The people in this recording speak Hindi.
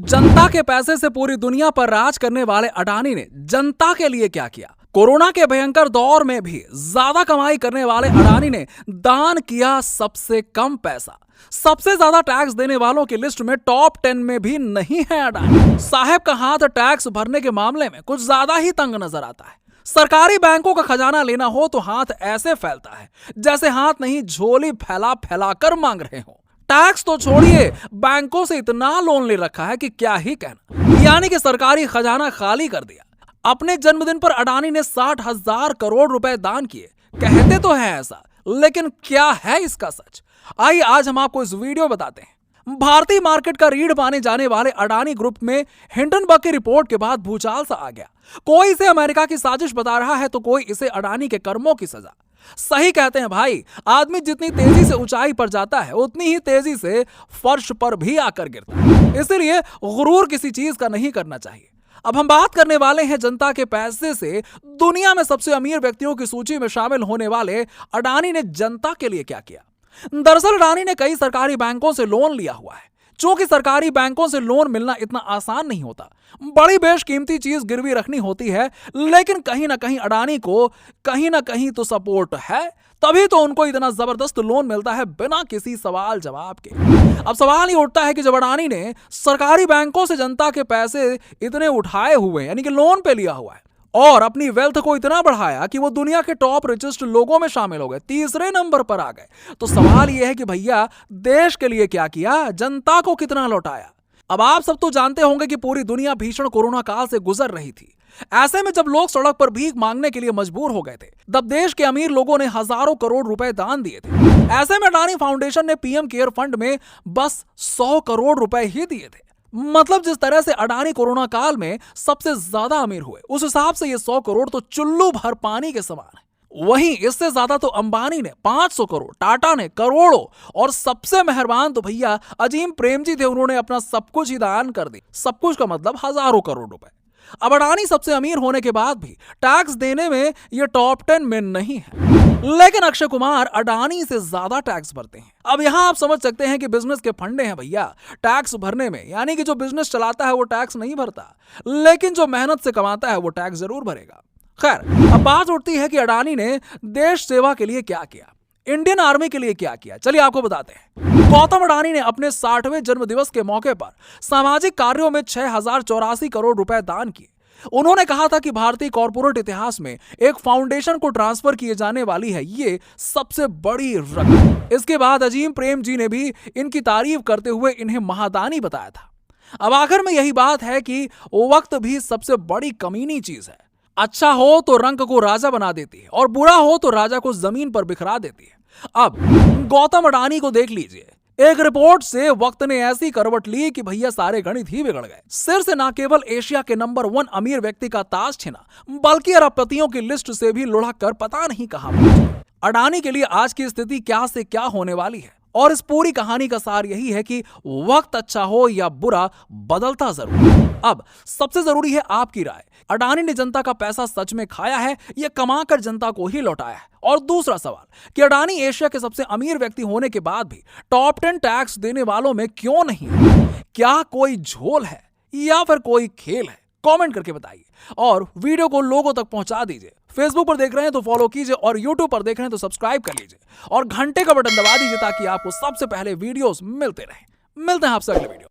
जनता के पैसे से पूरी दुनिया पर राज करने वाले अडानी ने जनता के लिए क्या किया? कोरोना के भयंकर दौर में भी ज्यादा कमाई करने वाले अडानी ने दान किया सबसे कम पैसा। सबसे ज्यादा टैक्स देने वालों की लिस्ट में टॉप 10 में भी नहीं है अडानी। साहब का हाथ टैक्स भरने के मामले में कुछ ज्यादा ही तंग नजर आता है। सरकारी बैंकों का खजाना लेना हो तो हाथ ऐसे फैलता है जैसे हाथ नहीं झोली फैला फैला कर मांग रहे हो। टैक्स तो छोड़िए, बैंकों से इतना लोन ले रखा है कि क्या ही कहना, यानी कि सरकारी खजाना खाली कर दिया। अपने जन्मदिन पर अडानी ने 60,000 करोड़ रुपए दान किए। कहते तो है ऐसा, लेकिन क्या है इसका सच? आइए आज हम आपको इस वीडियो में बताते हैं। भारतीय मार्केट का रीढ़ माने जाने वाले अडानी ग्रुप में हिंडनबर्ग की रिपोर्ट के बाद भूचाल सा आ गया। कोई इसे अमेरिका की साजिश बता रहा है तो कोई इसे अडानी के कर्मों की सजा। सही कहते हैं भाई, आदमी जितनी तेजी से ऊंचाई पर जाता है उतनी ही तेजी से फर्श पर भी आकर गिरता है। इसलिए गुरूर किसी चीज का नहीं करना चाहिए। अब हम बात करने वाले हैं जनता के पैसे से दुनिया में सबसे अमीर व्यक्तियों की सूची में शामिल होने वाले अडानी ने जनता के लिए क्या किया। दरअसल अडानी ने कई सरकारी बैंकों से लोन लिया हुआ है। चूंकि सरकारी बैंकों से लोन मिलना इतना आसान नहीं होता, बड़ी बेशकीमती चीज गिरवी रखनी होती है, लेकिन कहीं ना कहीं अडानी को कहीं ना कहीं तो सपोर्ट है, तभी तो उनको इतना जबरदस्त लोन मिलता है बिना किसी सवाल जवाब के। अब सवाल ये उठता है कि जब अडानी ने सरकारी बैंकों से जनता के पैसे इतने उठाए हुए यानी कि लोन पे लिया हुआ है और अपनी वेल्थ को इतना बढ़ाया कि वो दुनिया के टॉप रिचेस्ट लोगों में शामिल हो गए, तीसरे नंबर पर आ गए, तो सवाल यह है कि भैया देश के लिए क्या किया, जनता को कितना लौटाया। अब आप सब तो जानते होंगे कि पूरी दुनिया भीषण कोरोना काल से गुजर रही थी। ऐसे में जब लोग सड़क पर भीख मांगने के लिए मजबूर हो गए थे, तब देश के अमीर लोगों ने हजारों करोड़ रुपए दान दिए थे। ऐसे में अडानी फाउंडेशन ने पीएम केयर फंड में बस 100 करोड़ रुपए ही दिए थे। मतलब जिस तरह से अडानी कोरोना काल में सबसे ज्यादा अमीर हुए, उस हिसाब से ये 100 करोड़ तो चुल्लू भर पानी के समान है। वहीं इससे ज्यादा तो अंबानी ने 500 करोड़, टाटा ने करोड़ों, और सबसे मेहरबान तो भैया अजीम प्रेमजी थे, उन्होंने अपना सब कुछ ही दान कर दी। सब कुछ का मतलब हजारों करोड़ रुपए। अब अडानी सबसे अमीर होने के बाद भी टैक्स देने में ये टॉप 10 में नहीं है, लेकिन अक्षय कुमार अडानी से ज्यादा टैक्स भरते हैं। अब यहां आप समझ सकते हैं कि बिजनेस के फंडे हैं भैया टैक्स भरने में, यानी कि जो बिजनेस चलाता है वो टैक्स नहीं भरता, लेकिन जो मेहनत से कमाता है वो टैक्स जरूर भरेगा। खैर, अब बात उठती है कि अडानी ने देश सेवा के लिए क्या किया, इंडियन आर्मी के लिए क्या किया। चलिए आपको बताते हैं। गौतम अडानी ने अपने 60वें जन्मदिवस के मौके पर सामाजिक कार्यों में 6,084 करोड़ रुपए दान किए। उन्होंने कहा था कि भारतीय कॉर्पोरेट इतिहास में एक फाउंडेशन को ट्रांसफर किए जाने वाली है ये सबसे बड़ी रकम। इसके बाद अजीम प्रेम जी ने भी इनकी तारीफ करते हुए इन्हें महादानी बताया था। अब आखिर में यही बात है कि वक्त भी सबसे बड़ी कमीनी चीज है। अच्छा हो तो रंक को राजा बना देती है और बुरा हो तो राजा को जमीन पर बिखरा देती है। अब गौतम अडानी को देख लीजिए। एक रिपोर्ट से वक्त ने ऐसी करवट ली कि भैया सारे गणित ही बिगड़ गए। सिर से न केवल एशिया के नंबर 1 अमीर व्यक्ति का ताज छिना, बल्कि अरबपतियों की लिस्ट से भी लुढ़क कर पता नहीं कहां पहुंचे। अडानी के लिए आज की स्थिति क्या से क्या होने वाली है, और इस पूरी कहानी का सार यही है कि वक्त अच्छा हो या बुरा, बदलता जरूर। अब सबसे जरूरी है आपकी राय। अडानी ने जनता का पैसा सच में खाया है या कमाकर जनता को ही लौटाया है? और दूसरा सवाल कि अडानी एशिया के सबसे अमीर व्यक्ति होने के बाद भी टॉप 10 टैक्स देने वालों में क्यों नहीं है? क्या कोई झोल है या फिर कोई खेल है? कमेंट करके बताइए और वीडियो को लोगों तक पहुंचा दीजिए। फेसबुक पर देख रहे हैं तो फॉलो कीजिए और यूट्यूब पर देख रहे हैं तो सब्सक्राइब कर लीजिए और घंटे का बटन दबा दीजिए ताकि आपको सबसे पहले वीडियोस मिलते रहें। मिलते हैं आपसे अगले वीडियो।